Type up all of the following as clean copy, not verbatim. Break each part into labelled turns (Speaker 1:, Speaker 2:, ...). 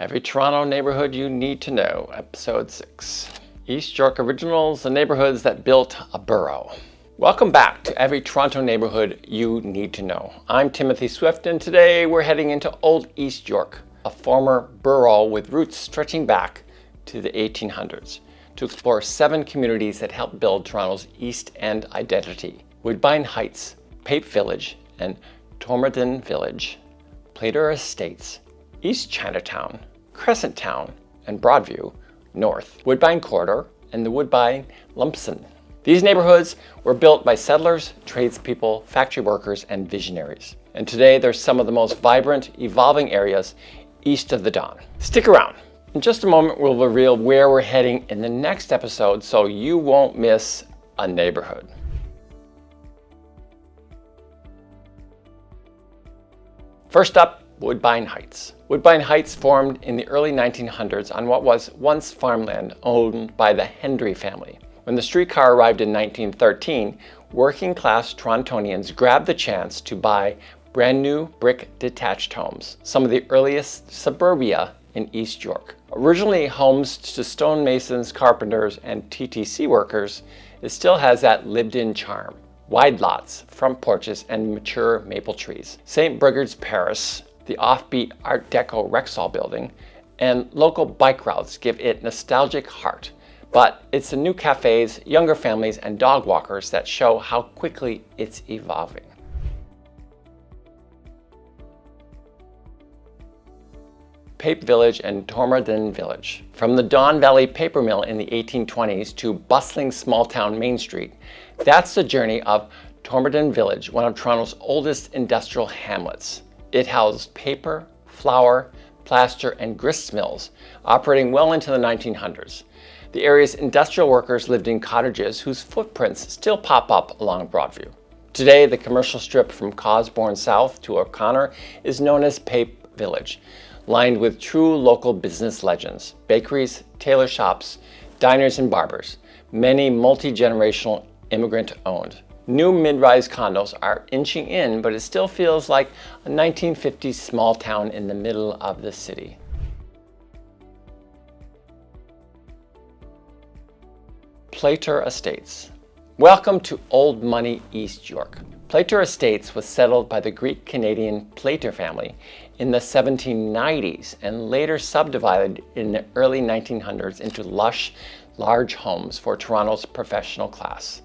Speaker 1: Every Toronto neighborhood you need to know, episode 6. East York Originals, the neighborhoods that built a borough. Welcome back to Every Toronto Neighborhood You Need to Know. I'm Timothy Swift, and today we're heading into Old East York, a former borough with roots stretching back to the 1800s, to explore 7 communities that helped build Toronto's East End identity: Woodbine Heights, Pape Village, and Tormorton Village, Playter Estates, East Chinatown, Crescent Town, and Broadview North, Woodbine Corridor, and the Woodbine-Lumsden. These neighborhoods were built by settlers, tradespeople, factory workers, and visionaries. And today they're some of the most vibrant, evolving areas east of the Don. Stick around. In just a moment, we'll reveal where we're heading in the next episode so you won't miss a neighborhood. First up, Woodbine Heights. Woodbine Heights formed in the early 1900s on what was once farmland owned by the Hendry family. When the streetcar arrived in 1913, working-class Torontonians grabbed the chance to buy brand new brick detached homes, some of the earliest suburbia in East York. Originally homes to stonemasons, carpenters, and TTC workers, it still has that lived-in charm. Wide lots, front porches, and mature maple trees. St. Brigid's Paris, the offbeat Art Deco Rexall building, and local bike routes give it nostalgic heart. But it's the new cafes, younger families, and dog walkers that show how quickly it's evolving. Pape Village and Tormorton Village. From the Don Valley paper mill in the 1820s to bustling small-town Main Street, that's the journey of Tormorton Village, one of Toronto's oldest industrial hamlets. It housed paper, flour, plaster, and grist mills, operating well into the 1900s. The area's industrial workers lived in cottages whose footprints still pop up along Broadview. Today, the commercial strip from Cosbourne South to O'Connor is known as Pape Village, lined with true local business legends: bakeries, tailor shops, diners, and barbers, many multi-generational immigrant-owned. New mid-rise condos are inching in, but it still feels like a 1950s small town in the middle of the city. Playter Estates. Welcome to Old Money, East York. Playter Estates was settled by the Greek-Canadian Playter family in the 1790s and later subdivided in the early 1900s into lush, large homes for Toronto's professional class.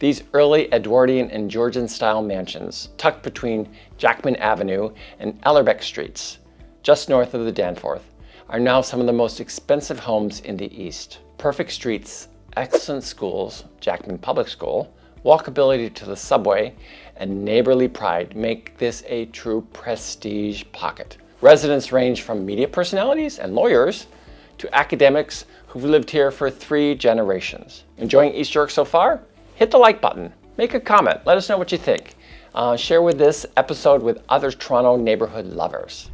Speaker 1: These early Edwardian and Georgian-style mansions, tucked between Jackman Avenue and Ellerbeck Streets, just north of the Danforth, are now some of the most expensive homes in the East. Perfect streets, excellent schools, Jackman Public School, walkability to the subway, and neighborly pride make this a true prestige pocket. Residents range from media personalities and lawyers to academics who've lived here for 3 generations. Enjoying East York so far? Hit the like button, make a comment, let us know what you think. Share with this episode with other Toronto neighborhood lovers.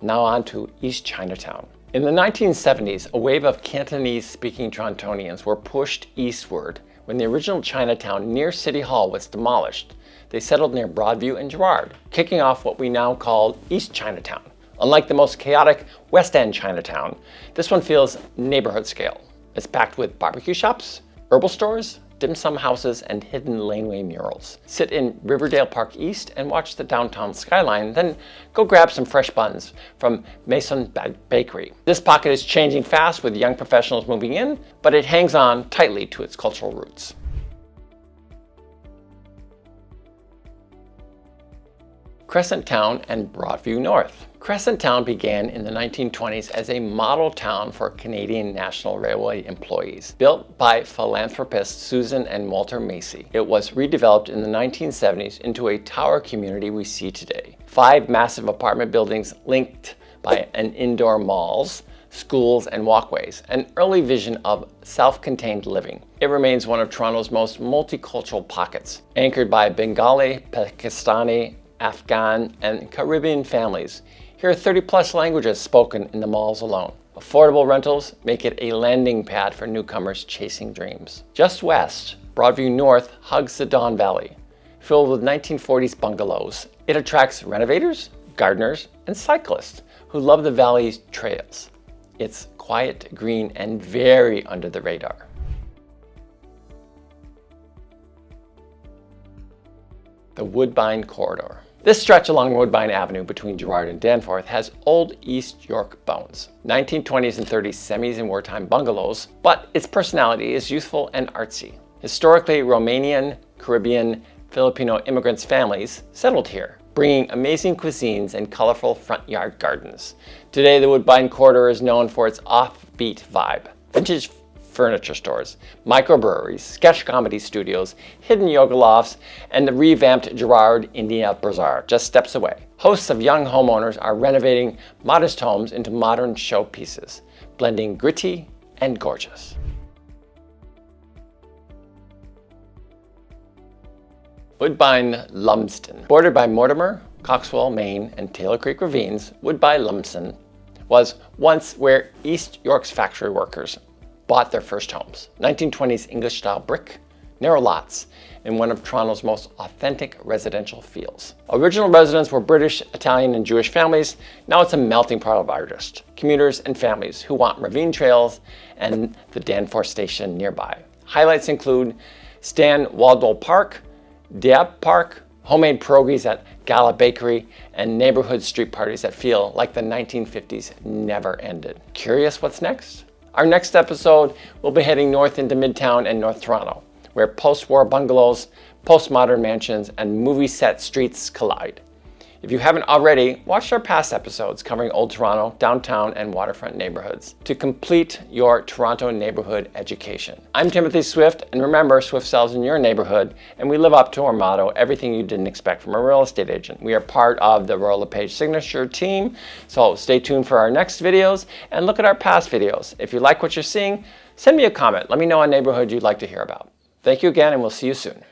Speaker 1: Now on to East Chinatown. In the 1970s, a wave of Cantonese-speaking Torontonians were pushed eastward when the original Chinatown near City Hall was demolished. They settled near Broadview and Gerrard, kicking off what we now call East Chinatown. Unlike the most chaotic West End Chinatown, this one feels neighborhood scale. It's packed with barbecue shops, herbal stores, dim sum houses, and hidden laneway murals. Sit in Riverdale Park East and watch the downtown skyline, then go grab some fresh buns from Mason Bakery. This pocket is changing fast with young professionals moving in, but it hangs on tightly to its cultural roots. Crescent Town and Broadview North. Crescent Town began in the 1920s as a model town for Canadian National Railway employees. Built by philanthropists Susan and Walter Macy, it was redeveloped in the 1970s into a tower community we see today. 5 massive apartment buildings linked by an indoor malls, schools, and walkways, an early vision of self-contained living. It remains one of Toronto's most multicultural pockets, anchored by Bengali, Pakistani, Afghan, and Caribbean families. Here are 30+ languages spoken in the malls alone. Affordable rentals make it a landing pad for newcomers chasing dreams. Just west, Broadview North hugs the Don Valley. filled with 1940s bungalows. It attracts renovators, gardeners, and cyclists who love the valley's trails. It's quiet, green, and very under the radar. The Woodbine Corridor. This stretch along Woodbine Avenue between Girard and Danforth has old East York bones, 1920s and 30s semis and wartime bungalows, but its personality is youthful and artsy. Historically, Romanian, Caribbean, Filipino immigrants' families settled here, bringing amazing cuisines and colorful front yard gardens. Today, the Woodbine Corridor is known for its offbeat vibe. Vintage furniture stores, microbreweries, sketch comedy studios, hidden yoga lofts, and the revamped Girard India Bazaar just steps away. Hosts of young homeowners are renovating modest homes into modern showpieces, blending gritty and gorgeous. Woodbine-Lumsden. Bordered by Mortimer, Coxwell, Maine, and Taylor Creek ravines, Woodbine-Lumsden was once where East York's factory workers bought their first homes. 1920s English-style brick, narrow lots, in one of Toronto's most authentic residential feels. Original residents were British, Italian, and Jewish families. Now it's a melting pot of artists, commuters, and families who want ravine trails and the Danforth station nearby. Highlights include Stan Waldwell Park, Dieppe Park, homemade pierogies at Gala Bakery, and neighborhood street parties that feel like the 1950s never ended. Curious what's next? Our next episode, we'll be heading north into Midtown and North Toronto, where post-war bungalows, postmodern mansions, and movie-set streets collide. If you haven't already, watch our past episodes covering Old Toronto, downtown, and waterfront neighborhoods to complete your Toronto neighborhood education. I'm Timothy Swift, and remember, Swift sells in your neighborhood, and we live up to our motto, everything you didn't expect from a real estate agent. We are part of the Royal LePage Signature team, so stay tuned for our next videos, and look at our past videos. If you like what you're seeing, send me a comment. Let me know a neighborhood you'd like to hear about. Thank you again, and we'll see you soon.